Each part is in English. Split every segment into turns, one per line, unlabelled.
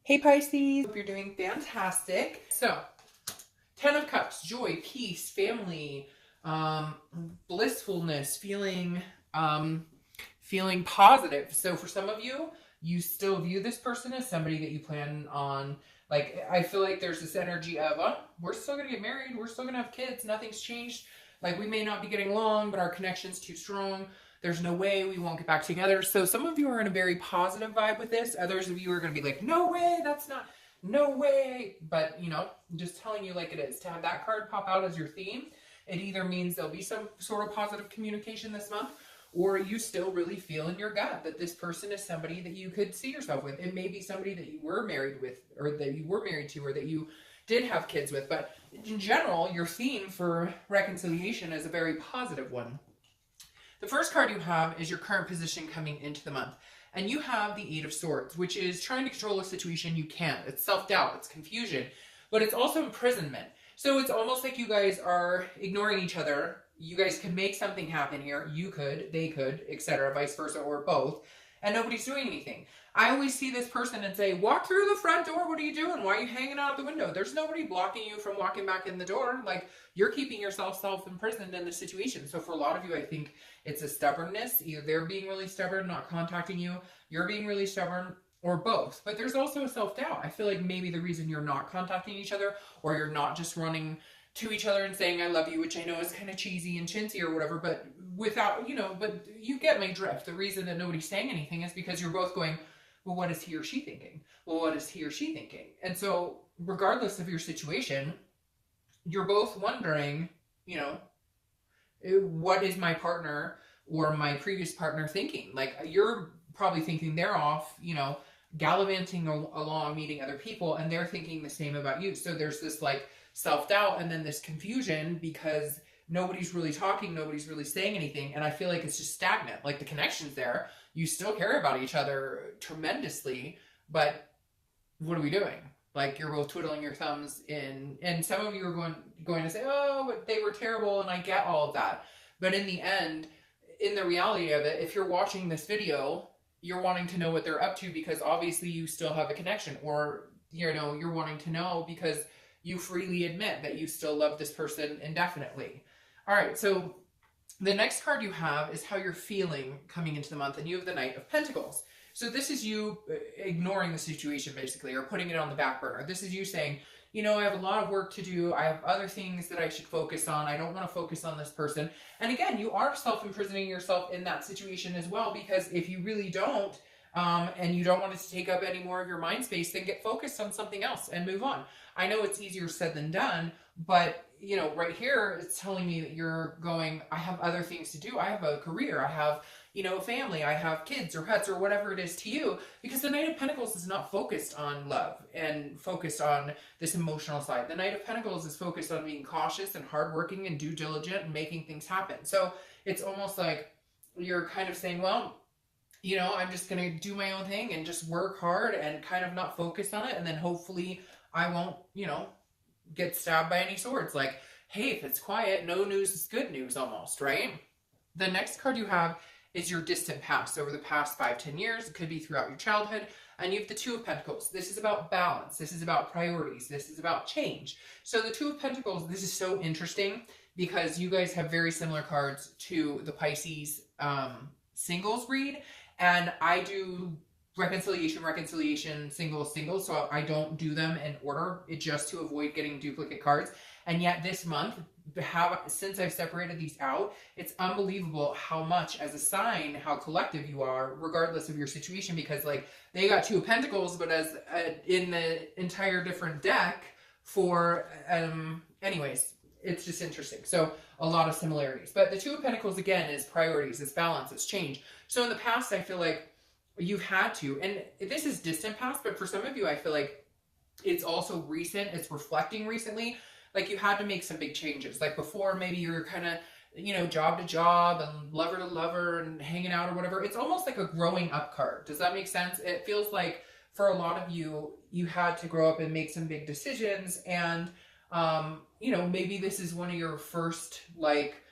Hey Pisces, hope you're doing fantastic. So, Ten of Cups, joy, peace, family, blissfulness, feeling positive. So for some of you, you still view this person as somebody that you plan on. Like, I feel like there's this energy of, oh, we're still gonna get married, we're still gonna have kids, nothing's changed. Like, we may not be getting along, but our connection's too strong. There's no way we won't get back together. So some of you are in a very positive vibe with this. Others of you are going to be like, no way, that's not, no way. But, you know, I'm just telling you like it is. To have that card pop out as your theme, it either means there'll be some sort of positive communication this month, or you still really feel in your gut that this person is somebody that you could see yourself with. It may be somebody that you were married with, or that you were married to, or that you did have kids with. But in general, your theme for reconciliation is a very positive one. The first card you have is your current position coming into the month. And you have the Eight of Swords, which is trying to control a situation you can't. It's self-doubt, it's confusion, but it's also imprisonment. So it's almost like you guys are ignoring each other. You guys could make something happen here. You could, they could, etc., vice versa, or both. And nobody's doing anything. I always see this person and say, walk through the front door. What are you doing? Why are you hanging out the window? There's nobody blocking you from walking back in the door. Like, you're keeping yourself self-imprisoned in the situation. So for a lot of you, I think it's a stubbornness. Either they're being really stubborn, not contacting you, you're being really stubborn, or both. But there's also a self-doubt. I feel like maybe the reason you're not contacting each other, or you're not just running to each other and saying I love you, which I know is kind of cheesy and chintzy or whatever, but without, you know, but you get my drift. The reason that nobody's saying anything is because you're both going, well, what is he or she thinking? Well, what is he or she thinking? And so regardless of your situation, you're both wondering, you know, what is my partner or my previous partner thinking? Like, you're probably thinking they're off, you know, gallivanting along, meeting other people, and they're thinking the same about you. So there's this like self-doubt and then this confusion because nobody's really talking, nobody's really saying anything, and I feel like it's just stagnant. Like, the connection's there, you still care about each other tremendously, but what are we doing? Like, you're both twiddling your thumbs in, and some of you are going to say, oh, but they were terrible, and I get all of that. But in the end, in the reality of it, if you're watching this video, you're wanting to know what they're up to because obviously you still have a connection, or, you know, you're wanting to know because you freely admit that you still love this person indefinitely. All right, so the next card you have is how you're feeling coming into the month, and you have the Knight of Pentacles. So this is you ignoring the situation, basically, or putting it on the back burner. This is you saying, you know, I have a lot of work to do. I have other things that I should focus on. I don't want to focus on this person. And again, you are self-imprisoning yourself in that situation as well, because if you really don't, and you don't want it to take up any more of your mind space, then get focused on something else and move on. I know it's easier said than done, but, you know, right here, it's telling me that you're going, I have other things to do. I have a career. I have, you know, a family. I have kids or pets or whatever it is to you, because the Knight of Pentacles is not focused on love and focused on this emotional side. The Knight of Pentacles is focused on being cautious and hardworking and due diligent and making things happen. So it's almost like you're kind of saying, well, you know, I'm just going to do my own thing and just work hard and kind of not focus on it. And then hopefully I won't, you know, get stabbed by any swords. Like, hey, if it's quiet, no news is good news almost, right? The next card you have is your distant past, over the past 5-10 years. It could be throughout your childhood. And you have the Two of Pentacles. This is about balance. This is about priorities. This is about change. So the Two of Pentacles, this is so interesting because you guys have very similar cards to the Pisces singles read. And I do reconciliation, singles, so I don't do them in order, just to avoid getting duplicate cards. And yet this month, since I've separated these out, it's unbelievable how much, as a sign, how collective you are, regardless of your situation, because like they got Two of Pentacles, but as in the entire different deck for, anyways, it's just interesting. So a lot of similarities. But the Two of Pentacles, again, is priorities, it's balance, it's change. So in the past, I feel like you've had to, and this is distant past, but for some of you, I feel like it's also recent, it's reflecting recently. Like, you had to make some big changes. Like, before, maybe you're kind of, you know, job to job and lover to lover and hanging out or whatever. It's almost like a growing up card. Does that make sense? It feels like for a lot of you, you had to grow up and make some big decisions. And, you know, maybe this is one of your first, like,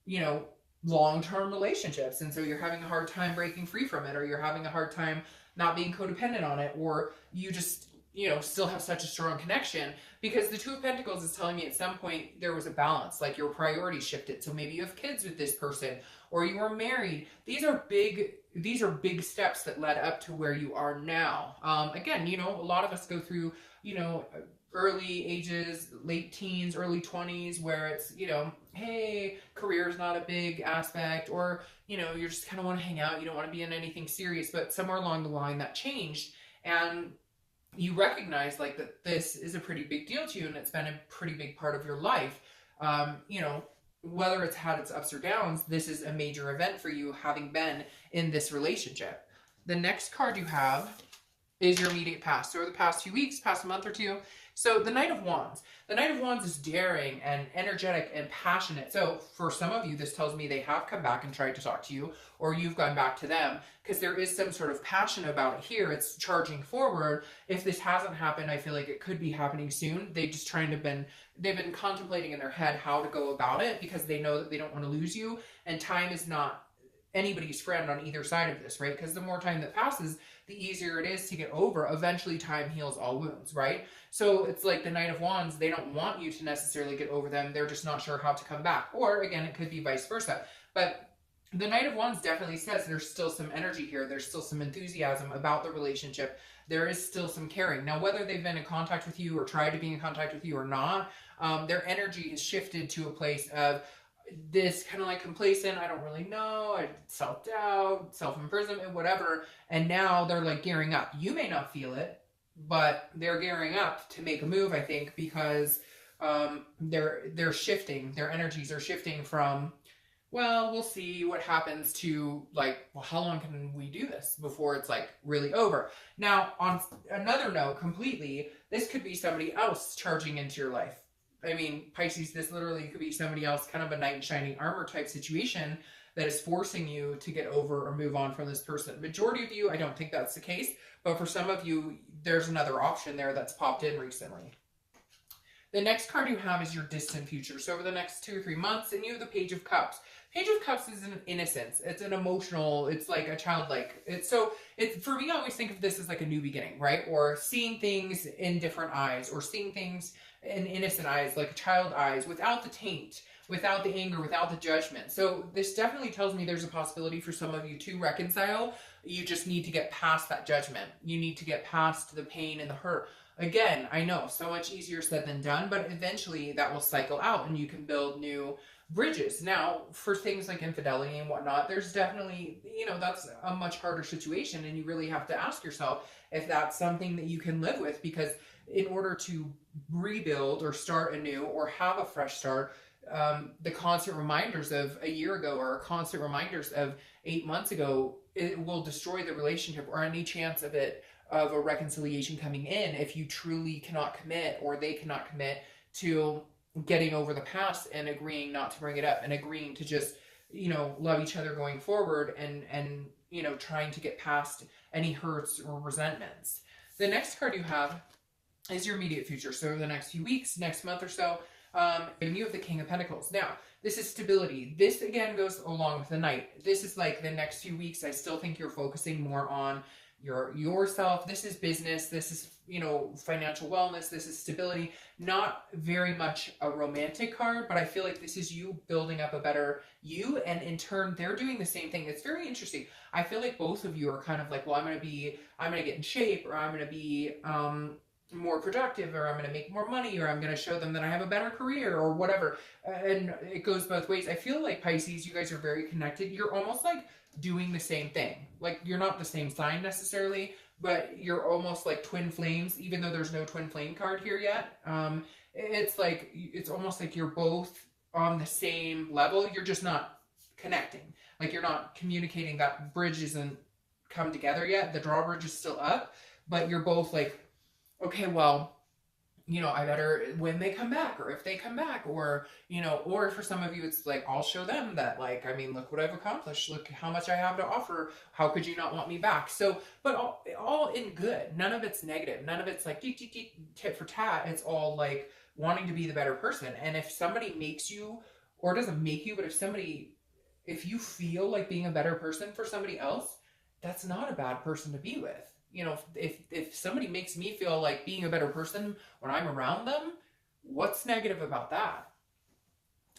you know, long-term relationships. And so you're having a hard time breaking free from it, or you're having a hard time not being codependent on it, or you just you know, still have such a strong connection, because the Two of Pentacles is telling me at some point there was a balance, like your priorities shifted. So maybe you have kids with this person, or you are married. These are big steps that led up to where you are now. Again, you know, a lot of us go through, you know, early ages, late teens, early 20s, where it's, you know, hey, career is not a big aspect, or, you know, you just kind of want to hang out, you don't want to be in anything serious, but somewhere along the line that changed, and you recognize like that this is a pretty big deal to you, and it's been a pretty big part of your life. You know, whether it's had its ups or downs, this is a major event for you, having been in this relationship. The next card you have is your immediate past, or the past few weeks, past month or two. So the Knight of Wands. The Knight of Wands is daring and energetic and passionate. So for some of you, this tells me they have come back and tried to talk to you, or you've gone back to them, because there is some sort of passion about it here. It's charging forward. If this hasn't happened, I feel like it could be happening soon. They've been contemplating in their head how to go about it, because they know that they don't want to lose you, and time is not anybody's friend on either side of this, right? Because the more time that passes, the easier it is to get over. Eventually time heals all wounds, right? So it's like the Knight of Wands, they don't want you to necessarily get over them. They're just not sure how to come back. Or again, it could be vice versa. But the Knight of Wands definitely says there's still some energy here. There's still some enthusiasm about the relationship. There is still some caring. Now, whether they've been in contact with you or tried to be in contact with you or not, their energy has shifted to a place of this kind of like complacent, I don't really know, self-doubt, self-imprisonment, whatever. And now they're like gearing up. You may not feel it, but they're gearing up to make a move, I think, because they're shifting. Their energies are shifting from, well, we'll see what happens, to like, well, how long can we do this before it's like really over? Now, on another note, completely, this could be somebody else charging into your life. I mean, Pisces, this literally could be somebody else, kind of a knight in shining armor type situation that is forcing you to get over or move on from this person. Majority of you, I don't think that's the case, but for some of you, there's another option there that's popped in recently. The next card you have is your distant future. So over the next 2 or 3 months, and you have the Page of Cups. Page of Cups is an innocence. It's an emotional, it's like a childlike. For me, I always think of this as like a new beginning, right? Or seeing things in different eyes, or seeing things in innocent eyes, like child eyes, without the taint, without the anger, without the judgment. So this definitely tells me there's a possibility for some of you to reconcile. You just need to get past that judgment. You need to get past the pain and the hurt. Again, I know, so much easier said than done, but eventually that will cycle out and you can build new bridges. Now, for things like infidelity and whatnot, there's definitely, you know, that's a much harder situation, and you really have to ask yourself if that's something that you can live with, because in order to rebuild or start anew or have a fresh start, the constant reminders of a year ago or constant reminders of 8 months ago, it will destroy the relationship, or any chance of a reconciliation coming in, if you truly cannot commit, or they cannot commit to getting over the past and agreeing not to bring it up, and agreeing to just, you know, love each other going forward, and you know, trying to get past any hurts or resentments. The next card you have is your immediate future. So over the next few weeks, next month or so, and you have the King of Pentacles. Now, this is stability. This again goes along with the Knight. This is like the next few weeks. I still think you're focusing more on yourself. This is business. This is, you know, financial wellness. This is stability. Not very much a romantic card, but I feel like this is you building up a better you, and in turn, they're doing the same thing. It's very interesting. I feel like both of you are kind of like, well, I'm going to get in shape, or I'm going to be, more productive, or I'm going to make more money, or I'm going to show them that I have a better career, or whatever. And it goes both ways. I feel like Pisces, you guys are very connected. You're almost like doing the same thing. Like, you're not the same sign necessarily, but you're almost like twin flames, even though there's no twin flame card here yet. It's almost like you're both on the same level. You're just not connecting. Like, you're not communicating. That bridge isn't come together yet. The drawbridge is still up, but you're both like, okay, well, you know, I better, when they come back, or if they come back, or, you know, or for some of you, it's like, I'll show them that, like, I mean, look what I've accomplished. Look how much I have to offer. How could you not want me back? So, but all in good. None of it's negative. None of it's like tit for tat. It's all like wanting to be the better person. And if somebody makes you, or doesn't make you, but if you feel like being a better person for somebody else, that's not a bad person to be with. you know, if somebody makes me feel like being a better person when I'm around them, what's negative about that?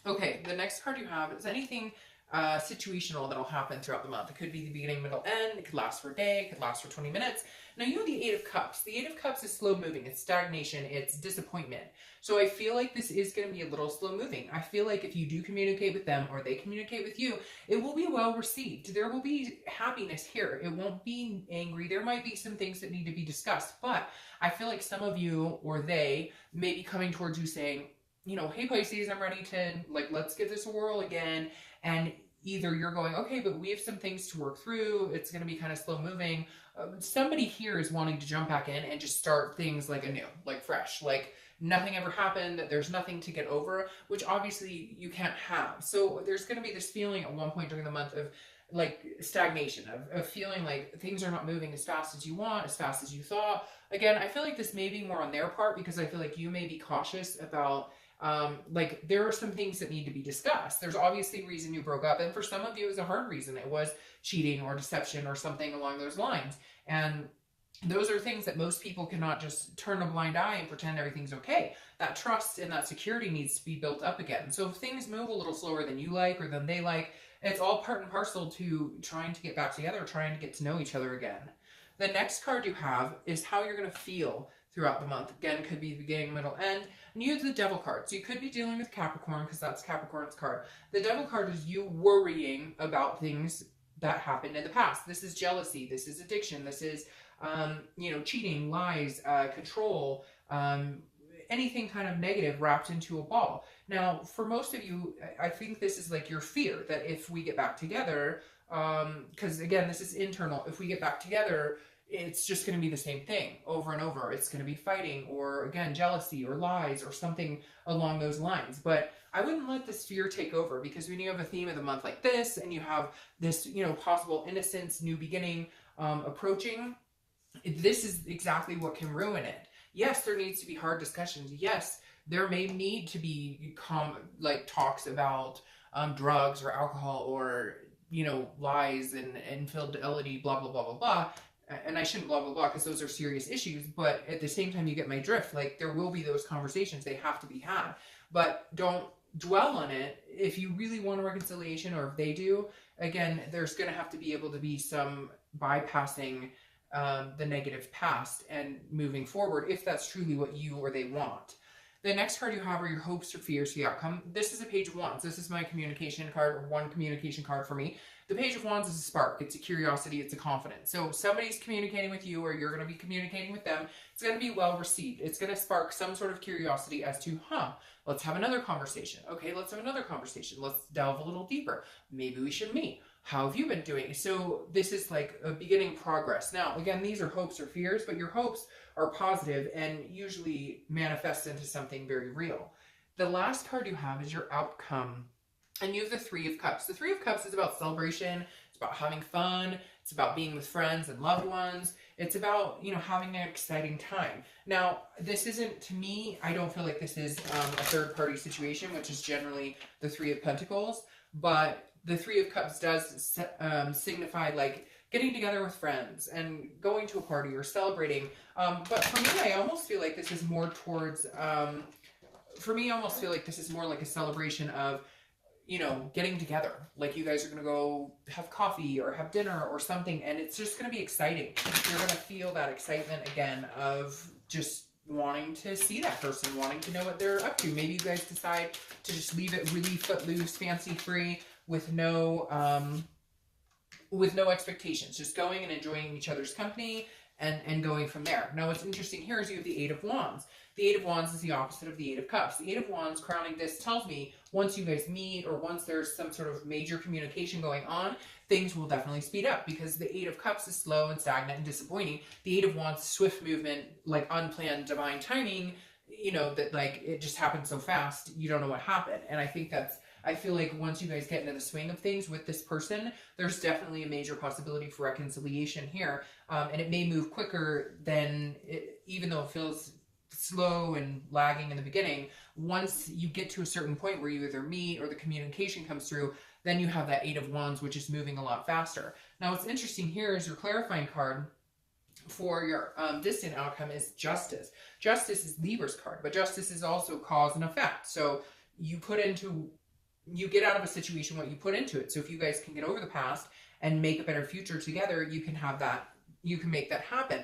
Okay, the next card you have is anything situational that'll happen throughout the month. It could be the beginning, middle, end. It could last for a day. It could last for 20 minutes. Now you have the Eight of Cups. The Eight of Cups is slow moving. It's stagnation. It's disappointment. So I feel like this is going to be a little slow moving. I feel like if you do communicate with them or they communicate with you, it will be well received. There will be happiness here. It won't be angry. There might be some things that need to be discussed, but I feel like some of you or they may be coming towards you saying, you know, hey Pisces, I'm ready to, like, let's give this a whirl again. And either you're going, okay, but we have some things to work through. It's going to be kind of slow moving. Somebody here is wanting to jump back in and just start things like anew, like fresh, like nothing ever happened. There's nothing to get over, which obviously you can't have. So there's going to be this feeling at one point during the month of like stagnation, of feeling like things are not moving as fast as you want, as fast as you thought. Again, I feel like this may be more on their part because I feel like you may be cautious about like there are some things that need to be discussed. There's obviously a reason you broke up, and for some of you it was a hard reason. It was cheating or deception or something along those lines, and those are things that most people cannot just turn a blind eye and pretend everything's okay. That trust and that security needs to be built up again. So if things move a little slower than you like or than they like, it's all part and parcel to trying to get back together, trying to get to know each other again. The next card you have is how you're going to feel throughout the month. Again, could be beginning, middle, end. And you have the Devil card. So you could be dealing with Capricorn because that's Capricorn's card. The Devil card is you worrying about things that happened in the past. This is jealousy. This is addiction. This is, you know, cheating, lies, control, anything kind of negative wrapped into a ball. Now, for most of you, I think this is like your fear that if we get back together, because again, this is internal. If we get back together, it's just going to be the same thing over and over. It's going to be fighting or, again, jealousy or lies or something along those lines. But I wouldn't let this fear take over, because when you have a theme of the month like this and you have this, you know, possible innocence, new beginning approaching, this is exactly what can ruin it. Yes, there needs to be hard discussions. Yes, there may need to be like talks about drugs or alcohol or, you know, lies and infidelity, blah, blah, blah, blah, blah. And I shouldn't blah, blah, blah, because those are serious issues. But at the same time, you get my drift. Like, there will be those conversations. They have to be had. But don't dwell on it. If you really want a reconciliation, or if they do, again, there's going to have to be able to be some bypassing the negative past and moving forward, if that's truly what you or they want. The next card you have are your hopes or fears for the outcome. This is a Page of Wands. This is my communication card, or one communication card for me. The Page of Wands is a spark. It's a curiosity. It's a confidence. So somebody's communicating with you, or you're going to be communicating with them. It's going to be well received. It's going to spark some sort of curiosity as to, let's have another conversation. Okay, let's have another conversation. Let's delve a little deeper. Maybe we should meet. How have you been doing? So this is like a beginning progress. Now, again, these are hopes or fears, but your hopes are positive and usually manifest into something very real. The last card you have is your outcome. And you have the Three of Cups. The Three of Cups is about celebration. It's about having fun. It's about being with friends and loved ones. It's about, you know, having an exciting time. Now, this isn't, to me, I don't feel like this is a third-party situation, which is generally the Three of Pentacles. But the Three of Cups does signify, like, getting together with friends and going to a party or celebrating. But for me, I almost feel like this is more towards, for me, I almost feel like this is more like a celebration of, you know, getting together. Like, you guys are going to go have coffee or have dinner or something, and it's just going to be exciting. You're going to feel that excitement again of just wanting to see that person, wanting to know what they're up to. Maybe you guys decide to just leave it really footloose, fancy-free, with no expectations, just going and enjoying each other's company and going from there. Now, what's interesting here is you have the Eight of Wands. The Eight of Wands is the opposite of the Eight of Cups. The Eight of Wands crowning this tells me once you guys meet, or once there's some sort of major communication going on, things will definitely speed up, because the Eight of Cups is slow and stagnant and disappointing. The Eight of Wands, swift movement, like unplanned divine timing, you know, that like it just happened so fast, you don't know what happened. And I think I feel like once you guys get into the swing of things with this person, there's definitely a major possibility for reconciliation here. And it may move quicker than, even though it feels slow and lagging in the beginning. Once you get to a certain point where you either meet or the communication comes through, then you have that Eight of Wands, which is moving a lot faster. Now, what's interesting here is your clarifying card for your distant outcome is justice. Justice is Libra's card, but justice is also cause and effect. So you get out of a situation what you put into it. So if you guys can get over the past and make a better future together, you can make that happen.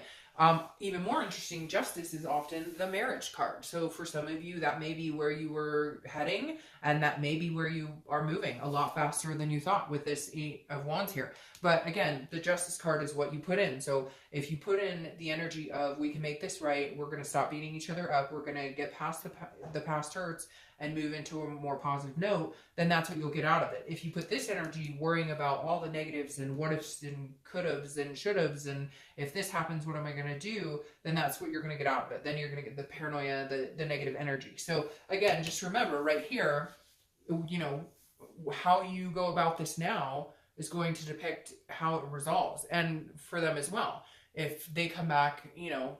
Even more interesting, justice is often the marriage card. So for some of you, that may be where you were heading, and that may be where you are moving a lot faster than you thought with this Eight of Wands here. But again, the justice card is what you put in. So if you put in the energy of, we can make this right, we're going to stop beating each other up, we're going to get past the past hurts and move into a more positive note, then that's what you'll get out of it. If you put this energy worrying about all the negatives and what ifs and could haves and should haves, and if this happens, what am I going to do? Then that's what you're going to get out of it. Then you're going to get the paranoia, the negative energy. So again, just remember right here, you know, how you go about this now is going to depict how it resolves. And for them as well. If they come back, you know,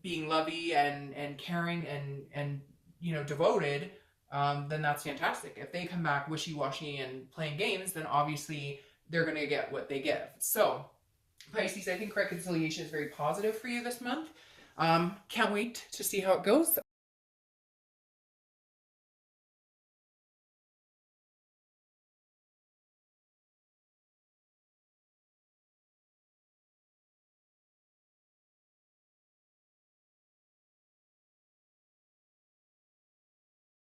being lovey and caring and you know, devoted, then that's fantastic. If they come back wishy-washy and playing games, then obviously they're going to get what they give. So, Pisces, I think reconciliation is very positive for you this month. Can't wait to see how it goes.